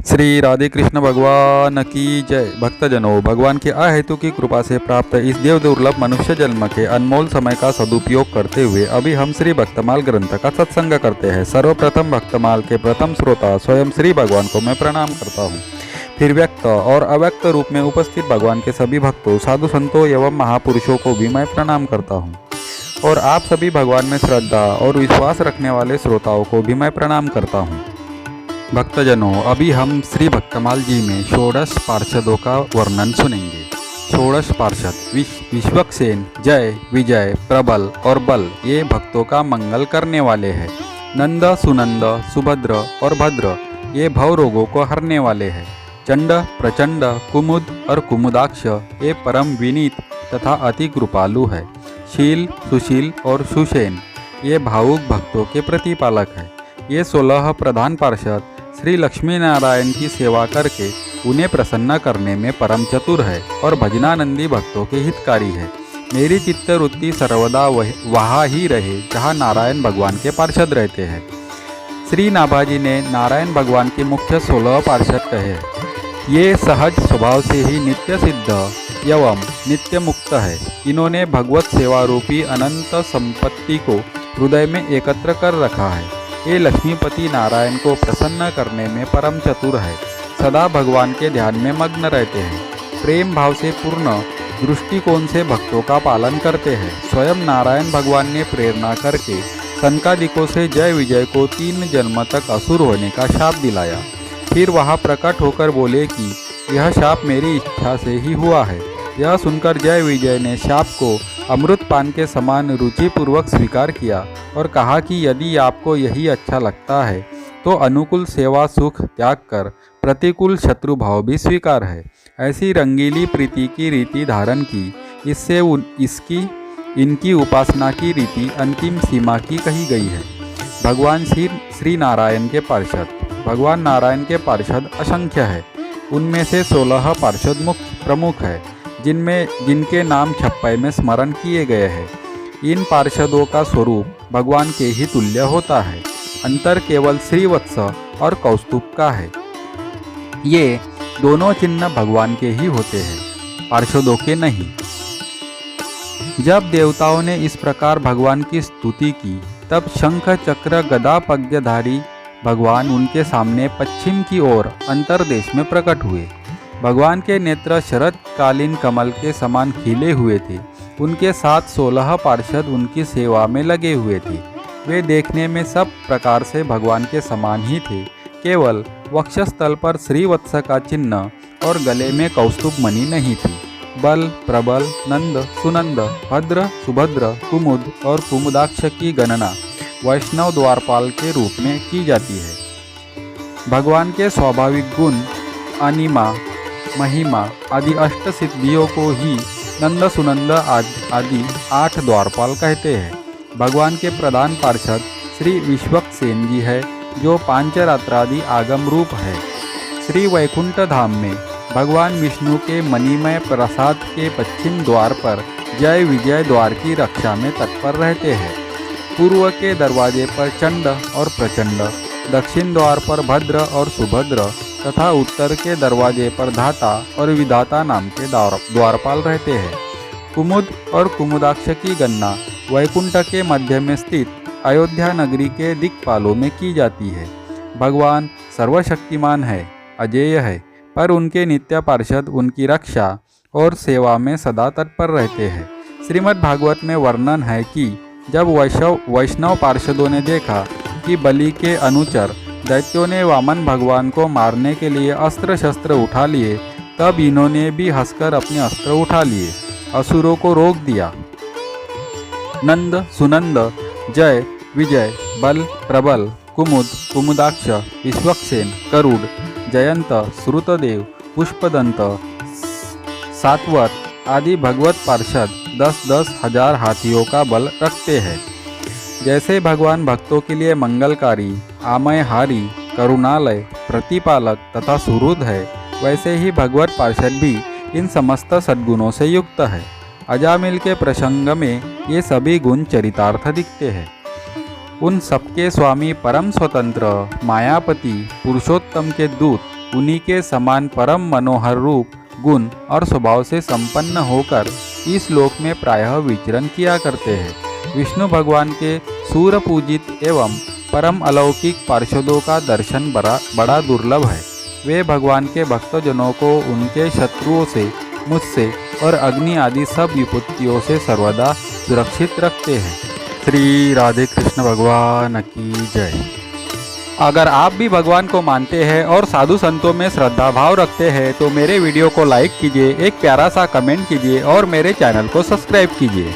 श्री राधे कृष्ण भगवान की जय। भक्तजनों, भगवान की अहेतु की कृपा से प्राप्त इस देव दुर्लभ मनुष्य जन्म के अनमोल समय का सदुपयोग करते हुए अभी हम श्री भक्तमाल ग्रंथ का सत्संग करते हैं। सर्वप्रथम भक्तमाल के प्रथम श्रोता स्वयं श्री भगवान को मैं प्रणाम करता हूँ। फिर व्यक्त और अव्यक्त रूप में उपस्थित भगवान के सभी भक्तों, साधु संतों एवं महापुरुषों को भी मैं प्रणाम करता हूँ। और आप सभी भगवान में श्रद्धा और विश्वास रखने वाले श्रोताओं को भी मैं प्रणाम करता हूँ। भक्तजनों, अभी हम श्री भक्तमाल जी में षोडश पार्षदों का वर्णन सुनेंगे। षोडश पार्षद विश्वक्सेन, जय, विजय, प्रबल और बल ये भक्तों का मंगल करने वाले हैं। नंद, सुनंद, सुभद्र और भद्र ये भव रोगों को हरने वाले हैं। चंड, प्रचंड, कुमुद और कुमुदाक्ष ये परम विनीत तथा अति कृपालु है। शील, सुशील और सुषेण ये भावुक भक्तों के प्रतिपालक है। ये 16 प्रधान पार्षद श्री लक्ष्मी नारायण की सेवा करके उन्हें प्रसन्न करने में परम चतुर है और भजनानंदी भक्तों के हितकारी है। मेरी चित्तवृत्ति सर्वदा वहाँ ही रहे जहाँ नारायण भगवान के पार्षद रहते हैं। श्री नाभाजी ने नारायण भगवान के मुख्य 16 पार्षद कहे। ये सहज स्वभाव से ही नित्य सिद्ध एवं नित्य मुक्त है। इन्होंने भगवत सेवा रूपी अनंत संपत्ति को हृदय में एकत्र कर रखा है। ये लक्ष्मीपति नारायण को प्रसन्न करने में परम चतुर है। सदा भगवान के ध्यान में मग्न रहते हैं। प्रेम भाव से पूर्ण दृष्टिकोण से भक्तों का पालन करते हैं। स्वयं नारायण भगवान ने प्रेरणा करके सनकादिकों से जय विजय को 3 जन्म तक असुर होने का शाप दिलाया। फिर वह प्रकट होकर बोले कि यह शाप मेरी इच्छा से ही हुआ है। यह सुनकर जय विजय ने शाप को अमृत पान के समान रुचिपूर्वक स्वीकार किया और कहा कि यदि आपको यही अच्छा लगता है तो अनुकूल सेवा सुख त्याग कर प्रतिकूल शत्रु भाव भी स्वीकार है। ऐसी रंगीली प्रीति की रीति धारण की। इससे इनकी उपासना की रीति अंतिम सीमा की कही गई है। भगवान श्री नारायण के पार्षद। भगवान नारायण के पार्षद असंख्य है। उनमें से 16 पार्षद मुख्य प्रमुख है जिनके नाम 56 में स्मरण किए गए हैं। इन पार्षदों का स्वरूप भगवान के ही तुल्य होता है। अंतर केवल श्रीवत्स और कौस्तुभ का है। ये दोनों चिन्ह भगवान के ही होते हैं, पार्षदों के नहीं। जब देवताओं ने इस प्रकार भगवान की स्तुति की तब शंख चक्र गदा पद्मधारी भगवान उनके सामने पश्चिम की ओर अंतरदेश में प्रकट हुए। भगवान के नेत्र शरतकालीन कमल के समान खिले हुए थे। उनके साथ 16 पार्षद उनकी सेवा में लगे हुए थे। वे देखने में सब प्रकार से भगवान के समान ही थे। केवल वक्षस्थल पर श्रीवत्स का चिन्ह और गले में कौस्तुभ मणि नहीं थी। बल, प्रबल, नंद, सुनंद, भद्र, सुभद्र, कुमुद और कुमुदाक्ष की गणना वैष्णव द्वारपाल के रूप में की जाती है। भगवान के स्वाभाविक गुण, अनिमा, महिमा आदि 8 सिद्धियों को ही नंद, सुनंद आदि 8 द्वारपाल कहते हैं। भगवान के प्रधान पार्षद श्री विश्वक्सेन जी है जो पांचरात्रादि आगम रूप है। श्री वैकुंठ धाम में भगवान विष्णु के मणिमय प्रसाद के पश्चिम द्वार पर जय विजय द्वार की रक्षा में तत्पर रहते हैं। पूर्व के दरवाजे पर चंड और प्रचंड, दक्षिण द्वार पर भद्र और सुभद्र तथा उत्तर के दरवाजे पर धाता और विधाता नाम के द्वारपाल रहते हैं। कुमुद और कुमुदाक्ष की गणना वैकुंठ के मध्य में स्थित अयोध्या नगरी के दिक्पालों में की जाती है। भगवान सर्वशक्तिमान है, अजेय है, पर उनके नित्य पार्षद उनकी रक्षा और सेवा में सदा तत्पर रहते हैं। श्रीमद् भागवत में वर्णन है कि जब वैष्णव पार्षदों ने देखा कि बलि के अनुचर दैत्यों ने वामन भगवान को मारने के लिए अस्त्र शस्त्र उठा लिए, तब इन्होंने भी हंसकर अपने अस्त्र उठा लिए, असुरों को रोक दिया। नंद, सुनंद, जय, विजय, बल, प्रबल, कुमुद, कुमुदाक्ष, विश्वक्सेन, गरुड़, जयंत, श्रुतदेव, पुष्पदंत, सात्वत आदि भगवत पार्षद 10-10 हजार हाथियों का बल रखते हैं। जैसे भगवान भक्तों के लिए मंगलकारी, आमयहारी, करुणालय, प्रतिपालक तथा सुहृद है, वैसे ही भगवत पार्षद भी इन समस्त सद्गुणों से युक्त है। अजामिल के प्रसंग में ये सभी गुण चरितार्थ दिखते हैं। उन सबके स्वामी परम स्वतंत्र मायापति पुरुषोत्तम के दूत उन्हीं के समान परम मनोहर रूप, गुण और स्वभाव से संपन्न होकर इस लोक में प्रायः विचरण किया करते हैं। विष्णु भगवान के सूर्य पूजित एवं परम अलौकिक पार्षदों का दर्शन बड़ा दुर्लभ है। वे भगवान के भक्तजनों को उनके शत्रुओं से, मुझसे और अग्नि आदि सब विपत्तियों से सर्वदा सुरक्षित रखते हैं। श्री राधे कृष्ण भगवान की जय। अगर आप भी भगवान को मानते हैं और साधु संतों में श्रद्धा भाव रखते हैं तो मेरे वीडियो को लाइक कीजिए, एक प्यारा सा कमेंट कीजिए और मेरे चैनल को सब्सक्राइब कीजिए।